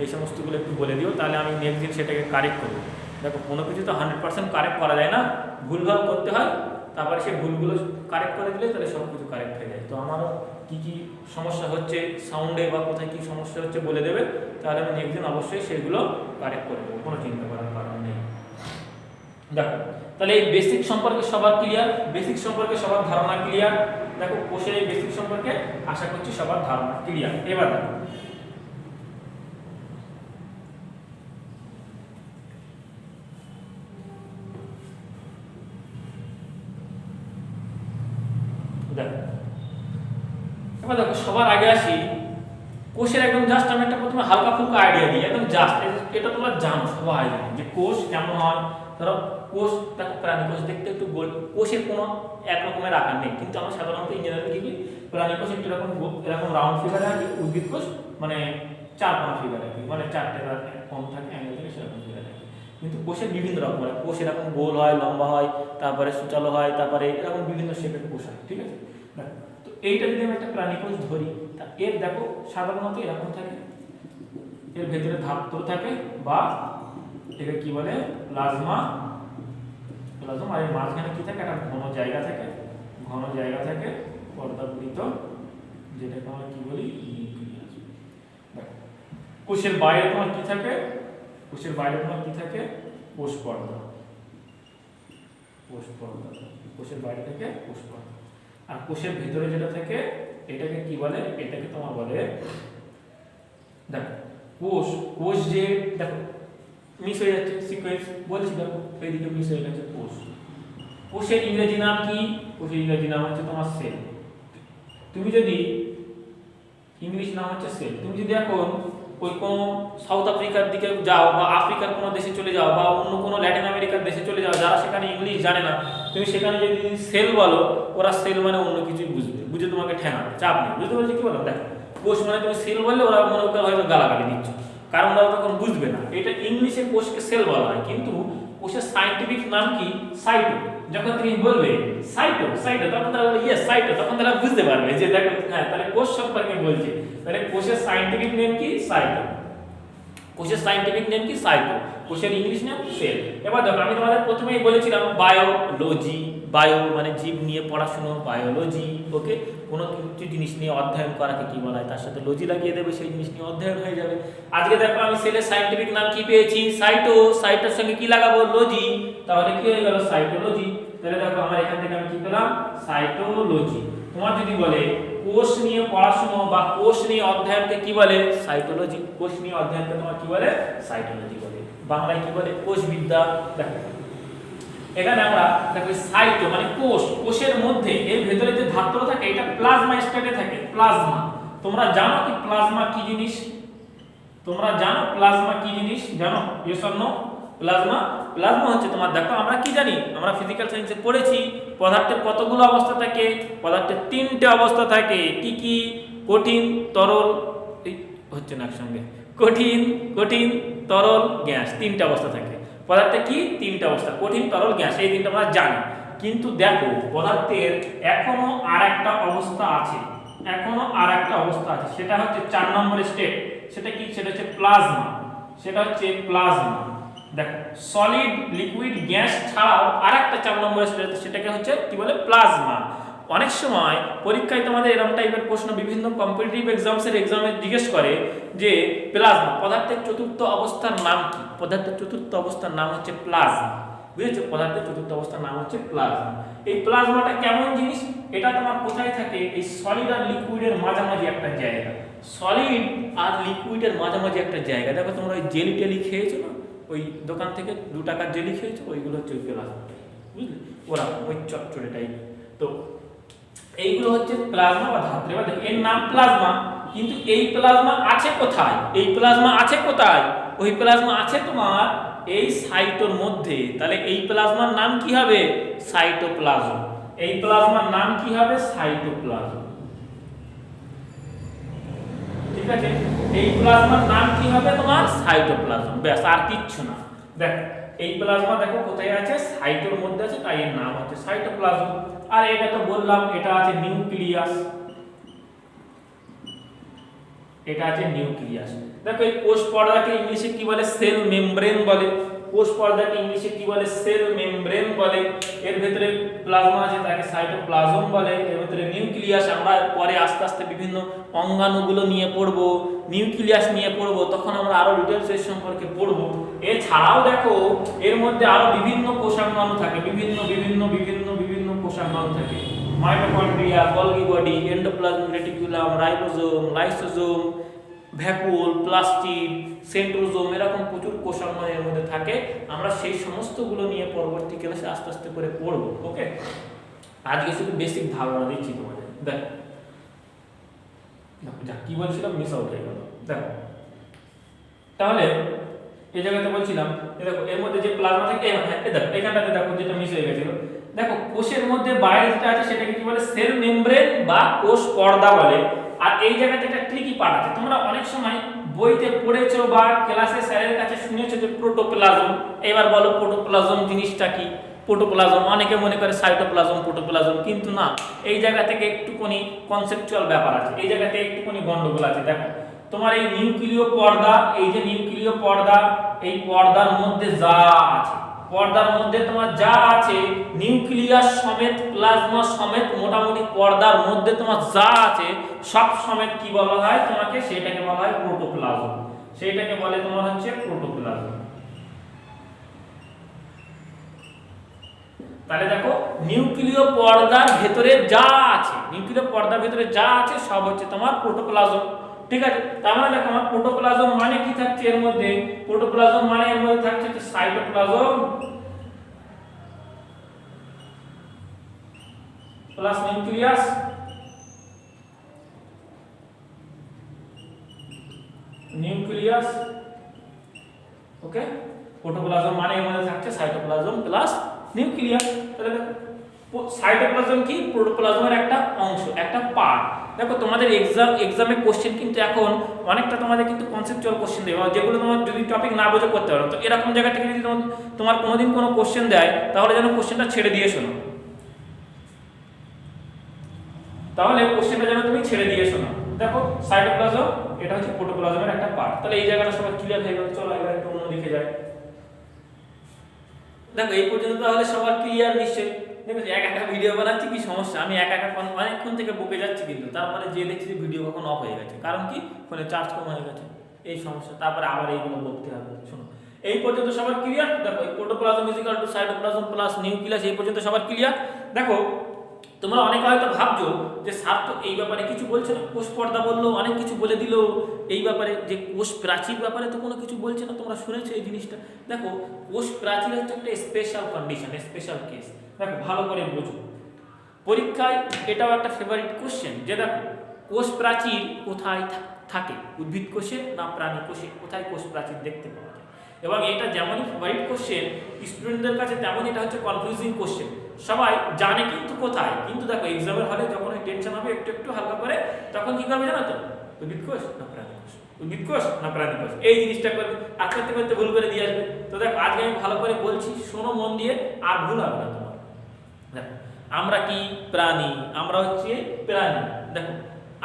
এই সমস্তগুলো একটু বলে দিও, তাহলে আমি নেক্সট দিন সেটাকে কারেক্ট করবো। দেখো কোনো কিছু তো 100% কারেক্ট করা যায় না, ভুলভাল করতে হয়, তারপরে সেই ভুলগুলো কারেক্ট করে দিলে তাহলে সব কিছু কারেক্ট হয়ে যায়। তো আমারও কী সমস্যা হচ্ছে সাউন্ডে বা কোথায় কী সমস্যা হচ্ছে বলে দেবে, তাহলে আমি নেক্সট দিন অবশ্যই সেগুলো কারেক্ট করে দেবো, কোনো চিন্তা করার কারণ নেই। দেখো তাহলে এই বেসিক সম্পর্কে সবার ক্লিয়ার, বেসিক সম্পর্কে সবার ধারণা ক্লিয়ার। দেখো কোষের এই বেসিক সম্পর্কে আশা করছি সবার ধারণা ক্লিয়ার। এবার দেখো সবার আগে আসি কোষের একদম জাস্ট আমি একটা প্রথমে হালকা ফুলকা আইডিয়া দিই, একদম জাস্ট এটা তোমরা জানো সবাই যে কোষ কেমন হয়। ধরো কোষ, দেখো প্রাণী কোষ দেখতে একটু গোল, কোষের কোনো এক রকমের আকার নেই, কিন্তু আমরা সাধারণত ইঞ্জিনিয়ারিং কি প্রাণী কোষ একটু এরকম রাউন্ড ফিগারে আঁকি, উদ্ভিদ কোষ মানে 4-5 ফিগার আঁকি, মানে 4টে কম থাকে অ্যাঙ্গেল থেকে সেরকম ফিগার আঁকি। কিন্তু কোষের বিভিন্ন রকম হয়, কোষ এরকম গোল হয়, লম্বা হয়, তারপরে সুচালো হয়, তারপরে এরকম বিভিন্ন শেপের কোষ হয়। ঠিক আছে, তো এইটা যদি আমি একটা প্রাণী কোষ ধরি, তা এর দেখো সাধারণত এরকম থাকে, এর ভেতরে ধাত্র থাকে বা এটাকে কি বলে প্লাজমা, প্লাজমা। আর এর মাঝখানে কি থাকে, একটা ঘন জায়গা থাকে, ঘন জায়গা থাকে পর্দাবৃত, যেটাকে আমরা কি বলি নিউক্লিয়াস। কোষের বাইরে তোমার কি থাকে, কোষের বাইরে তোমার কি থাকে, কোষ পর্দা, কোষ পর্দা, কোষের বাইরে থেকে কোষ পর্দা। আর কোষের ভিতরে যেটা থাকে এটাকে কি বলে, এটাকে তোমার বলে দেখো কোষ, কোষ যে দেখো মিস হয়ে যাচ্ছে সিকোয়েন্স বলছি, দেখো এইদিকে মিস হয়ে গেছে কোষ। কোষের ইংরেজি নাম কি, কোষের ইংরেজি নাম হচ্ছে তোমার সেল। তুমি যদি ইংলিশ নাম হচ্ছে সেল, তুমি যদি এখন ওই কোনো সাউথ আফ্রিকার দিকে যাও বা আফ্রিকার কোনো দেশে চলে যাও বা অন্য কোনো ল্যাটিন আমেরিকার দেশে চলে যাও, যারা সেখানে ইংলিশ জানে না, তুমি সেখানে যদি সেল বলো, ওরা সেল মানে অন্য কিছুই বুঝবে, বুঝে তোমাকে ঠেঙাবে, চাপ নেই। বুঝতে পারছি কি বলো? দেখো কোষ মানে তুমি সেল বললে ওরা মনে করে হয়তো গালাগালি দিচ্ছ, কারণ ওরা তখন বুঝবে না। এটা ইংলিশে কোষকে সেল বলা হয়, কিন্তু কোষের সায়েন্টিফিক নাম কি, সাইটো। যখন তুমি বলবে সাইটো সাইটো, তখন তারা বলবে ইয়েস সাইটো, তখন তারা বুঝতে পারবে যে দেখো হ্যাঁ তাহলে কোষ সম্পর্কে বলছে। তাহলে কোষের সায়েন্টিফিক নেম কি, সাইটো। কোষের সায়েন্টিফিক নেম কি, সাইটো। কোষের ইংলিশ নেম সেল। এবার দেখো আমি তোমাদের প্রথমেই বলেছিলাম বায়োলজি, বায়ো মানে জীব নিয়ে পড়াশোনা, বায়োলজি। ওকে, কোনো কিছু জিনিস নিয়ে অধ্যয়ন করাকে কি বলা হয়, তার সাথে লজি লাগিয়ে দেবে, সেই জিনিস নিয়ে অধ্যয়ন হয়ে যাবে। আজকে দেখো আমি সেলের সায়েন্টিফিক নাম কি পেয়েছি, সাইটো। সাইটোর সঙ্গে কি লাগাবো, লজি, তাহলে কি হয়ে গেল, সাইটোলজি। তাহলে দেখো আমার এখান থেকে আমি কি পেলাম, সাইটোলজি। তোমার যদি বলে কোষ নিয়ে পড়াশোনা বা কোষ নিয়ে অধ্যয়নকে কি বলে, সাইটোলজি। কোষ নিয়ে অধ্যয়নকে তোমার কি বলে, সাইটোলজি বলে। বাংলায় কি বলে, কোষবিদ্যা। দেখো এখানে আমরা দেখো সাইটো মানে কোষ, কোষের মধ্যে এর ভেতরে যে ধাত্র থাকে এটা প্লাজমা স্টেটে থাকে, প্লাজমা। তোমরা জানো কি প্লাজমা কি জিনিস, তোমরা জানো প্লাজমা কি জিনিস, জানো? Yes or no? Plasma, plasma হচ্ছে তোমার, দেখো আমরা কি জানি, আমরা ফিজিক্যাল সায়েন্সে পড়েছি পদার্থের কতগুলো অবস্থা থাকে, পদার্থের 3টে অবস্থা থাকে। কি কি, কঠিন, তরল, এই হচ্ছে না একসঙ্গে, কঠিন, কঠিন, তরল, গ্যাস, 3টে অবস্থা থাকে পদার্থে। কি 3টে অবস্থা, কঠিন, তরল, গ্যাস, এই 3টা আমরা জানি। কিন্তু দেখো পদার্থের এখনো আরেকটা অবস্থা আছে, এখনো আরেকটা অবস্থা আছে, সেটা হচ্ছে 4 নম্বর স্টেট। সেটা কি, সেটা হচ্ছে প্লাজমা, সেটা হচ্ছে প্লাজমা। দেখো সলিড, লিকুইড, গ্যাস ছাড়াও আরেকটা 4 নম্বর স্টেট, সেটাকে হচ্ছে কি বলে, প্লাজমা। অনেক সময় পরীক্ষায় তোমাদের এরকম টাইপের প্রশ্ন বিভিন্ন কম্পিটিটিভ এক্সামে জিজ্ঞেস করে যে প্লাজমা পদার্থের চতুর্থ অবস্থার নাম কি, পদার্থের চতুর্থ অবস্থার নাম হচ্ছে প্লাজমা। বুঝেছো, পদার্থের চতুর্থ অবস্থার নাম হচ্ছে প্লাজমা। এই প্লাজমাটা কেমন জিনিস, এটা তোমার কোথায় থাকে, এই সলিড আর লিকুইডের মাঝামাঝি একটা জায়গা, সলিড আর লিকুইডের মাঝামাঝি একটা জায়গা। দেখো তোমরা ওই জেলি টেলি খেয়েছো না, ওই দোকান থেকে 2 টাকার জেলি খেয়েছো, ওইগুলো হচ্ছে ওই প্লাজমা, বুঝলে, ওরা ওই চটচড়ে টাইপ। তো এইগুলো হচ্ছে প্লাজমা বা ধাত্র। এবার দেখো এর নাম প্লাজমা, কিন্তু এই প্লাজমা আছে কোথায়, এই প্লাজমা আছে কোথায়, ওই প্লাজমা আছে তোমার এই সাইটোর মধ্যে। তাহলে এই প্লাজমার নাম কি হবে, সাইটোপ্লাজম। এই প্লাজমার নাম কি হবে, সাইটোপ্লাজম। ঠিক আছে, এই প্লাজমার নাম কি হবে তোমার, সাইটোপ্লাজম। ব্যাস, আর কিচ্ছু না। দেখো এই প্লাজমা দেখো কোথায় আছে, সাইটোর মধ্যে আছে, তাই এর নাম হচ্ছে সাইটোপ্লাজম। আর এটা তো বললাম, এটা আছে নিউক্লিয়াস, এটা আছে নিউক্লিয়াস। দেখো এই কোষ পর্দাকে ইংলিশে কি বলে, সেল মেমব্রেন বলে। কোষ পর্দাকে ইংলিশে কি বলে, সেল মেমব্রেন বলে। এর ভিতরে প্লাজমা আছে, তাকে সাইটোপ্লাজম বলে। এর ভিতরে নিউক্লিয়াস, আমরা পরে আস্তে আস্তে বিভিন্ন অঙ্গাণুগুলো নিয়ে পড়বো, নিউক্লিয়াস নিয়ে পড়বো, তখন আমরা আরো ডিটেইলস এর সম্পর্কে পড়বো। এছাড়াও দেখো এর মধ্যে আরো বিভিন্ন কোষাঙ্গাণু থাকে, বিভিন্ন বিভিন্ন বিভিন্ন বিভিন্ন কোষাঙ্গাণু থাকে। Mitochondria, Golgi body, endoplasmic reticulum, ribosome, lysosome, vacuole, plastid, centrosome, এরকম প্রচুর কোষাঙ্গ এর মধ্যে থাকে। আমরা সেই সমস্তগুলো নিয়ে পরবর্তী ক্লাসে আস্তে আস্তে করে পড়ব। ওকে, আজকে শুধু বেসিক ধারণা দিচ্ছি তোমাদের। দেখো যা কি বলছিলাম, মিস আউট হয়ে গেল। দেখো তাহলে এই জায়গাতে বলছিলাম, দেখো এর মধ্যে যে প্লাজমা থাকে, দেখো এখানটাতে দেখো যেটা মিস হয়ে গেছিল। দেখো কোষের মধ্যে বাইরে যেটা আছে সেটাকে কি বলে, সেল মেমব্রেন বা কোষ পর্দা বলে। আর এই জায়গাতে একটা ট্রিকি পার্ট আছে, তোমরা অনেক সময় বইতে পড়েছো বা ক্লাসে স্যারের কাছে শুনেছো যে প্রোটোপ্লাজম। এবার বলো প্রোটোপ্লাজম জিনিসটা কি। প্রোটোপ্লাজম অনেকে মনে করে সাইটোপ্লাজম, প্রোটোপ্লাজম, কিন্তু না, এই জায়গা থেকে একটুখানি কনসেপচুয়াল ব্যাপার আছে, এই জায়গাতে একটুখানি গন্ডগোল আছে। দেখো তোমার এই নিউক্লিয় পর্দা, এই যে নিউক্লিয় পর্দা, এই পর্দার মধ্যে যা আছে, পর্দার মধ্যে তোমার যা আছে, নিউক্লিয়াস সমেত প্লাজমা সমেত মোটামুটি পর্দার মধ্যে তোমার যা আছে সব সমেত কি বলা হয় তোমাকে, সেটাকে বলা হয় প্রোটোপ্লাজম। সেটাকে বলে তোমার হচ্ছে প্রোটোপ্লাজম। তাহলে দেখো নিউক্লিয় পর্দার ভেতরে যা আছে, নিউক্লিয় পর্দার ভেতরে যা আছে সব হচ্ছে তোমার প্রোটোপ্লাজম। ঠিক আছে, তার মানে দেখো আমার প্রোটোপ্লাজম মানে কি থাকছে এর মধ্যে, প্রোটোপ্লাজম মানে এর মধ্যে থাকছে হচ্ছে সাইটোপ্লাজম প্লাস নিউক্লিয়াস, নিউক্লিয়াস। ওকে, প্রোটোপ্লাজম মানে এর মধ্যে থাকছে সাইটোপ্লাজম প্লাস নিউক্লিয়াস। তাহলে দেখো সাইটোপ্লাজম কি, প্রোটোপ্লাজমের একটা অংশ, একটা পার্ট। দেখো তোমাদের এক্সামে কোশ্চেন কিন্তু এখন অনেকটা তোমাদের কিন্তু কনসেপচুয়াল কোশ্চেন দেবে, যেগুলো তোমার যদি টপিক না বোঝো করতে পারো। তো এরকম জায়গা থেকে যদি তোমার কোনোদিন কোনো কোশ্চেন দেয় তাহলে যেন কোশ্চেনটা ছেড়ে দিয়ে শোনো, তাহলে কোশ্চেনটা যেন তুমি ছেড়ে দিয়ে শোনো। দেখো সাইটোপ্লাজম এটা হচ্ছে প্রোটোপ্লাজমের একটা পার্ট। তাহলে এই জায়গাটা সবাই ক্লিয়ার হয়ে গেল। চলো এবার একটু অন্যদিকে যাই। দেখো এই পর্যন্ত তাহলে সবার ক্লিয়ার নিশ্চয়ই। দেখো এক একটা ভিডিও বানাচ্ছি, কি সমস্যা, আমি এক অনেকক্ষণ থেকে বকে যাচ্ছি, কিন্তু তারপরে যে দেখছি ভিডিও কখন অফ হয়ে গেছে, কারণ কি ফোনে চার্জ কম হয়ে গেছে, এই সমস্যা। তারপরে আবার এইগুলো বকতে হবে। শোনো এই পর্যন্ত সবার ক্লিয়ার। দেখো এই protoplasm is equal to cytoplasm plus nucleus, এই পর্যন্ত সবার ক্লিয়ার। দেখো তোমরা অনেকে হয়তো ভাবছো যে স্যার তো এই ব্যাপারে কিছু বলছে না, কোষ পর্দা বললো, অনেক কিছু বলে দিল, এই ব্যাপারে যে কোষ প্রাচীর ব্যাপারে তো কোনো কিছু বলছে না। তোমরা শুনেছো এই জিনিসটা? দেখো কোষ প্রাচীর হচ্ছে একটা স্পেশাল কন্ডিশন, স্পেশাল কেস। দেখো ভালো করে বোঝো, পরীক্ষায় এটাও একটা ফেভারিট কোশ্চেন যে দেখো কোষ প্রাচীর কোথায় থাকে, উদ্ভিদ কোষে না প্রাণী কোষে, কোথায় কোষ প্রাচীর দেখতে পাওয়া যায়। এবং এটা যেমনই ফেভারিট কোশ্চেন স্টুডেন্টদের কাছে, তেমনই এটা হচ্ছে কনফিউজিং কোশ্চেন। সবাই জানে কিন্তু কোথায়, কিন্তু দেখো এক্সামের হলে যখন টেনশন হবে একটু একটু হালকা করে, তখন কি করবে জানো তো, উদ্ভিদ কোষ না প্রাণী কোষ, উদ্ভিদ কোষ না প্রাণী কোষ, এই জিনিসটা করবে, আর করতে করতে ভুল করে দিয়ে আসবে। তো দেখো আজকে আমি ভালো করে বলছি, শোনো মন দিয়ে, আর ভুল হবে না তোমার। দেখো আমরা কি প্রাণী, আমরা হচ্ছে প্রাণী। দেখো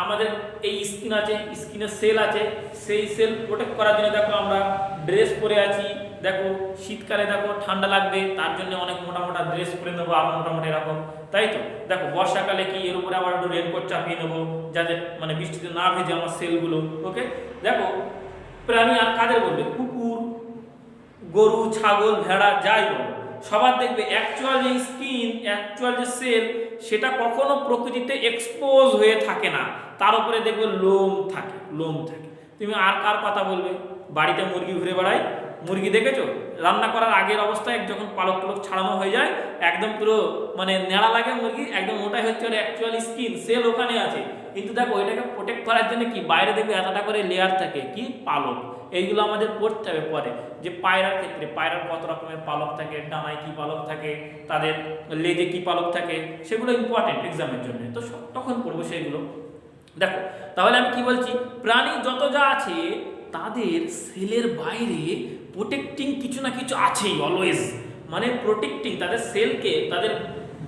আমাদের এই স্কিন আছে, স্কিনের সেল আছে, সেই সেল প্রোটেক্ট করার জন্য দেখো আমরা ড্রেস পরে আছি। দেখো শীতকালে দেখো ঠান্ডা লাগবে, তার জন্য অনেক মোটা মোটা ড্রেস পরে নেবো, আরো মোটামুটি এরকম, তাই তো। দেখো বর্ষাকালে কি এর উপরে আবার একটু রেনকোট চাপিয়ে নেবো, যাতে মানে বৃষ্টিতে না ভেজে আমার সেলগুলো। ওকে, দেখো প্রাণী আর কাদের বলবে, কুকুর, গরু, ছাগল, ভেড়া, যাই বলো, সবার দেখবে অ্যাকচুয়াল যে স্কিন, অ্যাকচুয়াল যে সেল, সেটা কখনো প্রকৃতিতে এক্সপোজ হয়ে থাকে না, তার উপরে দেখবে লোম থাকে, লোম থাকে। তুমি আর কার কথা বলবে, বাড়িতে মুরগি ঘুরে বেড়ায়, মুরগি দেখেছো রান্না করার আগের অবস্থায় যখন পালক টালক ছাড়ানো হয়ে যায়, একদম পুরো মানে নেড়া লাগে মুরগি, একদম ওটাই হচ্ছে ওর অ্যাকচুয়াল স্কিন, সেল ওখানে আছে। কিন্তু দেখো এটাকে প্রোটেক্ট করার জন্য কি বাইরে দেখবে এতটা করে লেয়ার থাকে, কি পালক। এইগুলো আমাদের পড়তে হবে পরে, যে পায়রার ক্ষেত্রে পায়রার কত রকমের পালক থাকে, ডানায় কি পালক থাকে, তাদের লেজে কি পালক থাকে, সেগুলো ইম্পর্টেন্ট এক্সামের জন্য, তো তখন পড়বো সেইগুলো। দেখো তাহলে আমি কি বলছি, প্রাণী যত যা আছে তাদের সেলের বাইরে প্রোটেক্টিং কিছু না কিছু আছেই অলওয়েজ, মানে প্রোটেক্টিং তাদের সেলকে, তাদের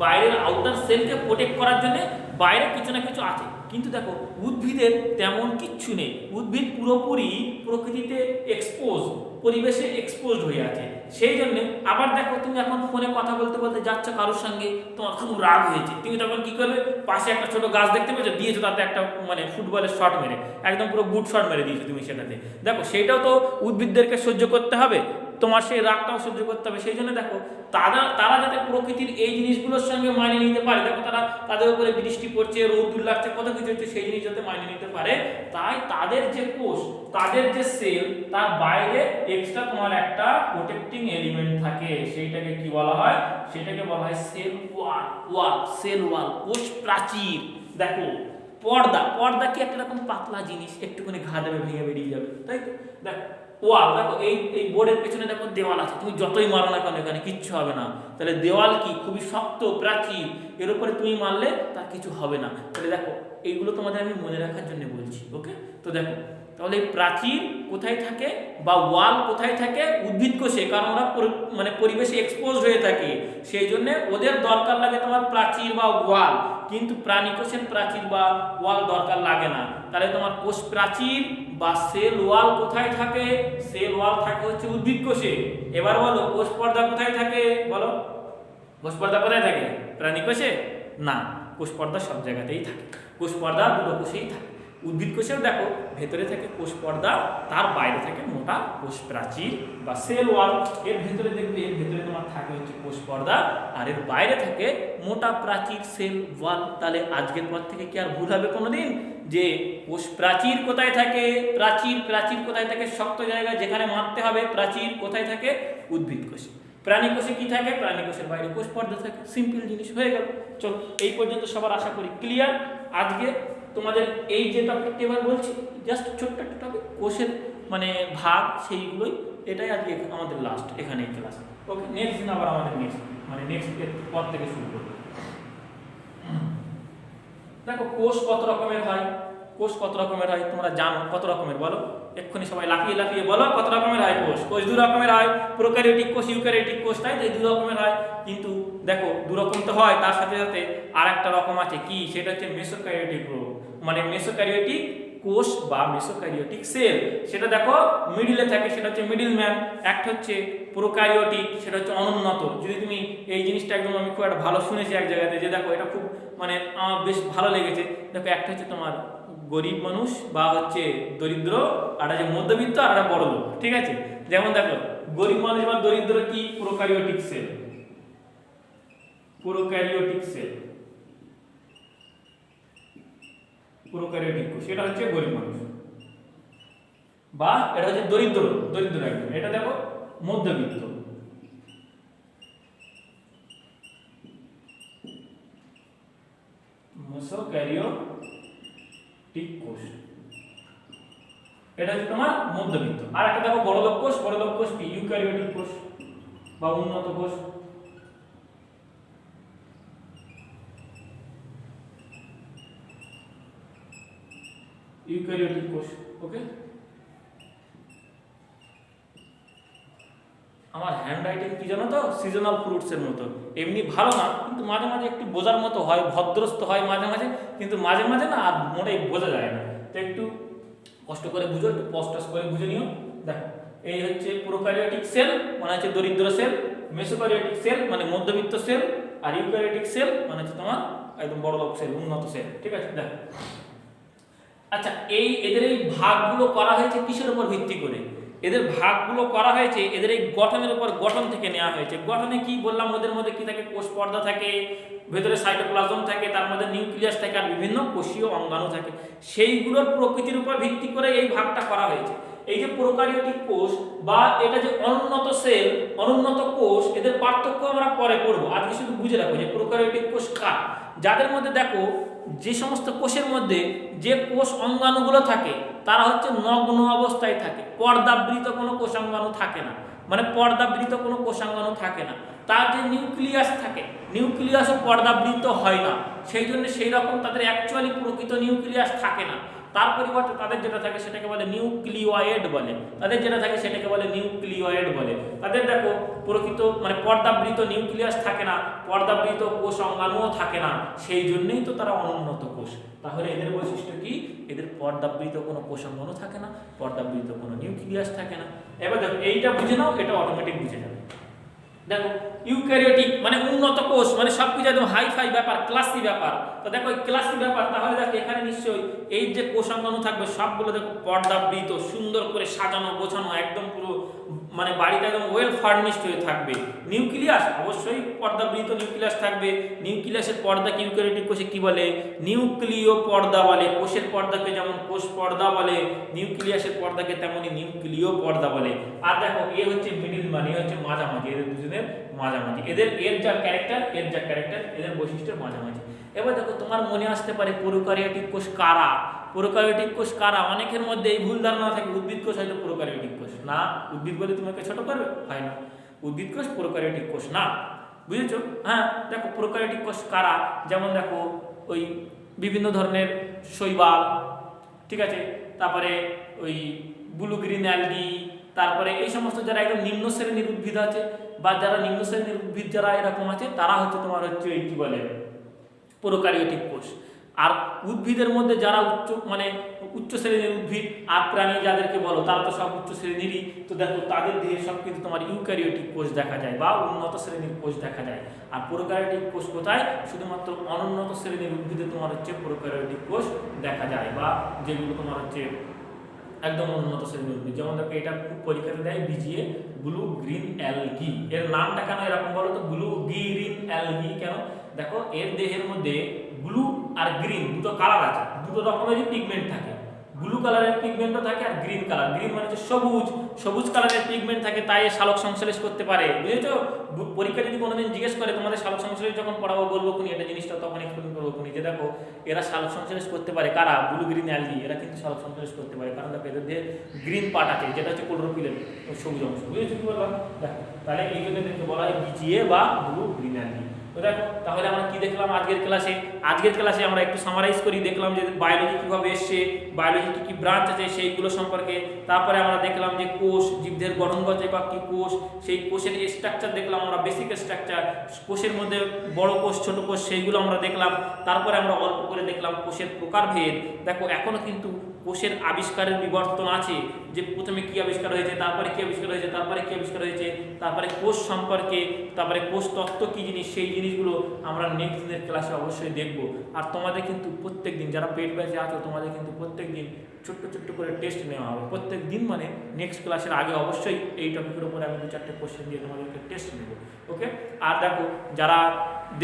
বাইরের আউটার সেলকে প্রোটেক্ট করার জন্য বাইরে কিছু না কিছু আছে। কিন্তু দেখো উদ্ভিদের তেমন কিচ্ছু নেই, উদ্ভিদ পুরোপুরি প্রকৃতিতে এক্সপোজ, পরিবেশে এক্সপোজড হয়ে আছে। সেই জন্য আবার দেখো তুমি এখন ফোনে কথা বলতে বলতে যাচ্ছ কারোর সঙ্গে, তোমার খুব রাগ হয়েছে, তুমি তখন কি করবে, পাশে একটা ছোট গাছ দেখতে পেয়েছো, দিয়েছো তাতে একটা মানে ফুটবলের শট মেরে, একদম পুরো গুড শট মেরে দিয়েছো তুমি সেটাতে। দেখো সেইটাও তো উদ্ভিদদেরকে সহ্য করতে হবে, তোমার সেই রাগটাও সহ্য করতে হবে। সেই জন্য দেখো তারা যাতে প্রকৃতির এই জিনিসগুলোর সঙ্গে মানিয়ে নিতে পারে, দেখো তাদের উপরে বৃষ্টি পড়ছে, রোদ লাগছে, কত কিছু হচ্ছে, সেই জিনিস যাতে মানিয়ে নিতে পারে, তাই তাদের যে কোষ, তাদের যে সেল, তার বাইরে এক্সট্রা তোমার একটা প্রোটেক্টিং এলিমেন্ট থাকে, সেইটাকে কি বলা হয়, সেটাকে বলা হয় সেল ওয়াল, সেল ওয়াল, কোষ প্রাচীর। দেখো পর্দা কি একটা রকম পাতলা জিনিস, একটুখানি ঘা দেবে ভেঙে বেরিয়ে যাবে, তাই তো। দেখো ওয়াল, দেখো এই বোর্ডের পেছনে দেখো দেওয়াল আছে, তুমি যতই মারো না কেন এখানে কিচ্ছু হবে না। তাহলে দেওয়াল কি খুবই শক্ত প্রাচীর, এর উপরে তুমি মারলে তার কিছু হবে না। তাহলে দেখো এইগুলো তোমাদের আমি মনে রাখার জন্য বলছি, ওকে? তো দেখো তাহলে প্রাচীর কোথায় থাকে বা ওয়াল কোথায় থাকে? উদ্ভিদ কোষে, কারণ ওরা মানে পরিবেশে এক্সপোজ হয়ে থাকে, সেই জন্য ওদের দরকার লাগে তোমার প্রাচীর বা ওয়াল, কিন্তু প্রাণী কোষের প্রাচীর বা ওয়াল দরকার লাগে না। তাহলে তোমার কোষ প্রাচীর বা সেল ওয়াল কোথায় থাকে? সেল ওয়াল থাকে হচ্ছে উদ্ভিদ কোষে। এবার বলো কোষ পর্দা কোথায় থাকে? বলো কোষ পর্দা কোথায় থাকে? প্রাণী কোষে না, কোষ পর্দা সব জায়গাতেই থাকে। কোষ পর্দা দুটো কোষেই থাকে। উদ্ভিদ কোষেও দেখো ভেতরে থাকে কোষ পর্দা, তার বাইরে থাকে মোটা কোষ প্রাচীর বা সেল ওয়াল। এর ভেতরে দেখবে, এর ভেতরে তোমার থাকে হচ্ছে কোষ পর্দা, আর এর বাইরে থাকে মোটা প্রাচীর সেল ওয়াল। তাহলে আজকের পর থেকে কি আর ভুল হবে কোনোদিন যে কোষ প্রাচীর কোথায় থাকে? প্রাচীর প্রাচীর কোথায় থাকে? শক্ত জায়গায় যেখানে মারতে হবে। প্রাচীর কোথায় থাকে? উদ্ভিদ কোষে। প্রাণী কোষে কি থাকে? প্রাণী কোষের বাইরে কোষ পর্দা থাকে। সিম্পল জিনিস হয়ে গেল। চলো এই পর্যন্ত সবার আশা করি ক্লিয়ার। আজকে তোমাদের এই যে টপিকটি এবার বলছি, জাস্ট ছোট্ট একটা টপিক, কোষের মানে ভাগ, সেইগুলোই, এটাই আজকে আমাদের লাস্ট এখানেই ক্লাস। ওকে, নেক্সট দিন আবার আমাদের নেক্সট পর থেকে শুরু করবো। দেখো কোষ কত রকমের হয়? কোষ কত রকমের হয় তোমরা জানো? কত রকমের বলো? এক্ষুনি সবাই লাফিয়ে লাফিয়ে বলো কত রকমের হয় কোষ? কোষ দু রকমের হয়, প্রোক্যারিওটিক কোষ, ইউক্যারিওটিক কোষ, তাই এই দু রকমের হয়। কিন্তু দেখো দু রকম তো হয়, তার সাথে সাথে আর একটা রকম আছে কি? সেটা হচ্ছে মেসোক্যারিওটিক রোগ, মানে মেসোক্যারিওটিক কোষ বা মেসোক্যারিওটিক সেল। সেটা দেখো মিডিলে থাকে, সেটা হচ্ছে মিডিল ম্যান। একটা হচ্ছে প্রোক্যারিওটিক, সেটা হচ্ছে অনুন্নত। যদি তুমি এই জিনিসটা একদম, আমি খুব একটা ভালো শুনেছি এক জায়গাতে, যে দেখো এটা খুব মানে আমার বেশ ভালো লেগেছে। দেখো একটা হচ্ছে তোমার গরিব মানুষ বা হচ্ছে দরিদ্র, আর একটা মধ্যবিত্ত, আর একটা বড় লোক, ঠিক আছে? যেমন দেখো গরিব মানুষ বা দরিদ্র কি? Prokaryotic sell, prokaryotic sell, prokaryotic কোষ, এটা হচ্ছে গরিব মানুষ, বা এটা হচ্ছে দরিদ্র, দরিদ্র একদম। এটা দেখো মধ্যবিত্ত, মেসোক্যারিওটিক কোষ, এটা হচ্ছে তোমার মধ্যবিত্ত। আর একটা দেখো বড়লোক কোষ, বড়লোক কোষ কি? ইউক্যারিওটিক কোষ বা উন্নত কোষ। ইউক্যারিওটিক কোষ, ওকে? আমার হ্যান্ডরাইটিং কি জানো তো? সিজনাল ফ্রুটসের মতো, এমনি ভালো না, কিন্তু মাঝে মাঝে একটু বোঝার মতো হয়, ভদ্রস্থ হয় মাঝে মাঝে, কিন্তু মাঝে মাঝে না আর মোটেই বোঝা যায় না। তো একটু কষ্ট করে বুঝো, একটু পস্টাস করে বুঝে নিও। দেখো এই হচ্ছে প্রোক্যারিওটিক সেল, মানে হচ্ছে দরিদ্র সেল, মেসোক্যারিওটিক সেল মানে মধ্যবিত্ত সেল, আর ইউক্যারিওটিক সেল মানে হচ্ছে তোমার একদম বড়লোক সেল, উন্নত সেল, ঠিক আছে? দেখো আচ্ছা, এদের এই ভাগগুলো করা হয়েছে কিসের উপর ভিত্তি করে? এদের ভাগগুলো করা হয়েছে এদের এই গঠনের উপর, গঠন থেকে নেওয়া হয়েছে। গঠনে কি বললাম? ওদের মধ্যে কি থাকে? কোষ পর্দা থাকে, ভেতরে সাইটোপ্লাজম থাকে, তার মধ্যে নিউক্লিয়াস থাকে, আর বিভিন্ন কোষীয় অঙ্গাণু থাকে। সেইগুলোর প্রকৃতির উপর ভিত্তি করে এই ভাগটা করা হয়েছে। এই যে প্রোক্যারিওটিক কোষ বা এটা যে অনুন্নত সেল, অনুন্নত কোষ, এদের পার্থক্য আমরা পরে পড়বো। আজকে শুধু বুঝে রাখো যে প্রোক্যারিওটিক কোষ কার। যাদের মধ্যে দেখো যে সমস্ত কোষের মধ্যে যে কোষ অঙ্গাণুগুলো থাকে তারা হচ্ছে নগ্ন অবস্থায় থাকে, পর্দাবৃত কোনো কোষাঙ্গাণু থাকে না, মানে পর্দাবৃত কোনো কোষাঙ্গাণু থাকে না। তার যে নিউক্লিয়াস থাকে, নিউক্লিয়াসও পর্দাবৃত হয় না, সেই জন্য সেই রকম তাদের অ্যাকচুয়ালি প্রকৃত নিউক্লিয়াস থাকে না। তার পরিবর্তে তাদের যেটা থাকে সেটাকে বলে নিউক্লিওয়েড বলে, তাদের যেটা থাকে সেটাকে বলে নিউক্লিওয়েড বলে। তাদের দেখো প্রকৃত মানে পর্দাবৃত নিউক্লিয়াস থাকে না, পর্দাবৃত কোষ অঙ্গাণুও থাকে না, সেই জন্যই তো তারা অনুন্নত কোষ। তাহলে এদের বৈশিষ্ট্য কি? এদের পর্দাবৃত কোনো কোষ অঙ্গাণু থাকে না, পর্দাবৃত কোনো নিউক্লিয়াস থাকে না। এবার দেখো এইটা বুঝে নাও, এটা অটোমেটিক বুঝে যাবে। দেখো ইউক্যারিওটিক মানে উন্নত কোষ, মানে সবকিছু একদম হাইফাই ব্যাপার, ক্লাসি ব্যাপার। তো দেখো ক্লাসি ব্যাপার, তাহলে দেখো এখানে নিশ্চয়ই এই যে কোষাঙ্গাণু থাকবে সবগুলো দেখো পর্দাবৃত, সুন্দর করে সাজানো গোছানো, একদম পুরো মানে বাড়িটা একদম ওয়েল ফার্নিশড হয়ে থাকবে। নিউক্লিয়াস অবশ্যই পর্দাবৃত নিউক্লিয়াস থাকবে। নিউক্লিয়াসের পর্দাকে ইউক্যারিওটিক কোষে কি বলে? নিউক্লিয় পর্দা বলে। কোষের পর্দাকে যেমন কোষ পর্দা বলে, নিউক্লিয়াসের পর্দাকে তেমনি নিউক্লিয় পর্দা বলে। আর দেখো এ হচ্ছে মিডিল ম্যান, এ হচ্ছে মাঝামাঝি, এদের দুজনের মাঝামাঝি, এর যা ক্যারেক্টার, এদের বৈশিষ্ট্যের মাঝামাঝি। এবার দেখো তোমার মনে আসতে পারে প্রোক্যারিওটিক কোষ কারা? প্রোক্যারিওটিক কোষ কারা? অনেকের মধ্যে এই ভুল ধারণা থাকে উদ্ভিদ কোষ হয়তো প্রোক্যারিওটিক কোষ না। উদ্ভিদ বলে তোমাকে ছোট করবে? হয় না, উদ্ভিদ কোষ প্রোক্যারিওটিক কোষ না, বুঝেছো? হ্যাঁ, দেখো প্রোক্যারিওটিক কোষ কারা? যেমন দেখো ওই বিভিন্ন ধরনের শৈবাল, ঠিক আছে, তারপরে ওই ব্লু গ্রিন অ্যালগি, তারপরে এই সমস্ত যারা একদম নিম্ন শ্রেণীর উদ্ভিদ আছে বা যারা নিম্ন শ্রেণীর উদ্ভিদ যারা এরকম আছে তারা হচ্ছে তোমার হচ্ছে এই কি বলে প্রোক্যারিওটিক কোষ। আর উদ্ভিদের মধ্যে যারা উচ্চ শ্রেণীর উদ্ভিদ আর প্রাণী যাদেরকে বলো তারা তো সব উচ্চ শ্রেণীরই, তো দেখো তাদের দেহে সব কিন্তু তোমার ইউক্যারিওটিক কোষ দেখা যায় বা উন্নত শ্রেণীর কোষ দেখা যায়। আর প্রোক্যারিওটিক কোষ কোথায়? শুধুমাত্র অনুন্নত শ্রেণীর উদ্ভিদে তোমার হচ্ছে প্রোক্যারিওটিক কোষ দেখা যায়, বা যেগুলো তোমার হচ্ছে একদম উন্নত শ্রেণীর উদ্ভিদ। যেমন দেখো এটা খুব পরীক্ষাতে দেয় বিজিএ, ব্লু গ্রিন অ্যালগি। এর নামটা কেন এরকম বলো তো, ব্লু গ্রিন অ্যালগি কেন? দেখো এর দেহের মধ্যে ব্লু আর গ্রিন দুটো কালার আছে, দুটো রকমেরই পিগমেন্ট থাকে। ব্লু কালারের পিগমেন্টও থাকে আর গ্রিন কালার, গ্রিন মানে হচ্ছে সবুজ, সবুজ কালারের পিগমেন্ট থাকে, তাই সালোক সংশ্লেষ করতে পারে, বুঝেছো? পরীক্ষা যদি কোনোদিন জিজ্ঞেস করে তোমাদের সালোক সংশ্লেষ যখন পড়াবো বলবো কোনি এটা জিনিসটা, তখন এক্সপ্লেন করবো কোনি যে দেখো এরা সালোক সংশ্লেষ করতে পারে। কারা? ব্লু গ্রিন অ্যালগি, এরা কিন্তু সালোক সংশ্লেষ করতে পারে, কারণ দেখো এদের দেহে গ্রিন পার্ট আছে যেটা হচ্ছে ক্লোরোফিলের সবুজ অংশ, বুঝেছো কি বললাম? দেখো তাহলে এই জন্য বলা হয় বিজিএ বা ব্লু গ্রিন অ্যালগি। তো দেখো তাহলে আমরা কি দেখলাম আজকের ক্লাসে? আজকের ক্লাসে আমরা একটু সামারাইজ করি, দেখলাম যে বায়োলজি কীভাবে এসছে, বায়োলজি কী কী ব্রাঞ্চ আছে সেইগুলো সম্পর্কে। তারপরে আমরা দেখলাম যে কোষ, জীবদের গঠনগত একক কী কোষ, সেই কোষের স্ট্রাকচার দেখলাম আমরা, বেসিক স্ট্রাকচার, কোষের মধ্যে বড় কোষ ছোট কোষ সেইগুলো আমরা দেখলাম। তারপরে আমরা অল্প করে দেখলাম কোষের প্রকারভেদ। দেখো এখনও কিন্তু কোষের আবিষ্কারের বিবর্তন আছে, যে প্রথমে কি আবিষ্কার হয়েছে, তারপরে কি আবিষ্কার হয়েছে, তারপরে কি আবিষ্কার হয়েছে, তারপরে কোষ সম্পর্কে, তারপরে কোষ তত্ত্ব কি জিনিস, সেই জিনিসগুলো আমরা নেক্সট দিনের ক্লাসে অবশ্যই দেখব। আর তোমাদের কিন্তু প্রত্যেক দিন যারা পেড ব্যাচে আছো তোমাদের কিন্তু প্রত্যেক দিন ছোট্ট ছোট্ট করে টেস্ট নেওয়া হবে প্রত্যেক দিন, মানে নেক্সট ক্লাসের আগে অবশ্যই এই টপিকের উপরে আমি 2-4টে কোশ্চেন দিয়ে তোমাদেরকে টেস্ট নেব, ওকে? আর দেখো যারা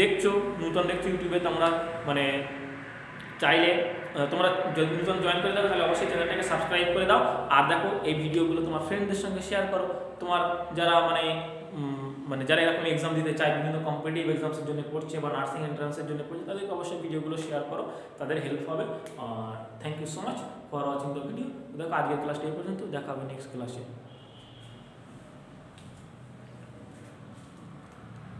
দেখছো নতুন দেখছো ইউটিউবে, তোমরা মানে চাইলে তোমরা যদি নতুন জয়েন করে দাও তাহলে অবশ্যই চ্যানেলটাকে সাবস্ক্রাইব করে দাও। আর দেখো এই ভিডিওগুলো তোমার ফ্রেন্ডদের সঙ্গে শেয়ার করো। তোমার যারা যারা এরকম এক্সাম দিতে চায়, বিভিন্ন কম্পিটিটিভ এক্সামসের জন্য পড়ছে বা নার্সিং এন্ট্রান্সের জন্য পড়ছে, তাদেরকে অবশ্যই ভিডিওগুলো শেয়ার করো, তাদের হেল্প হবে। আর thank you so much for watching the video. দেখো আজকের ক্লাসটা এই পর্যন্ত, দেখা হবে নেক্সট ক্লাসে।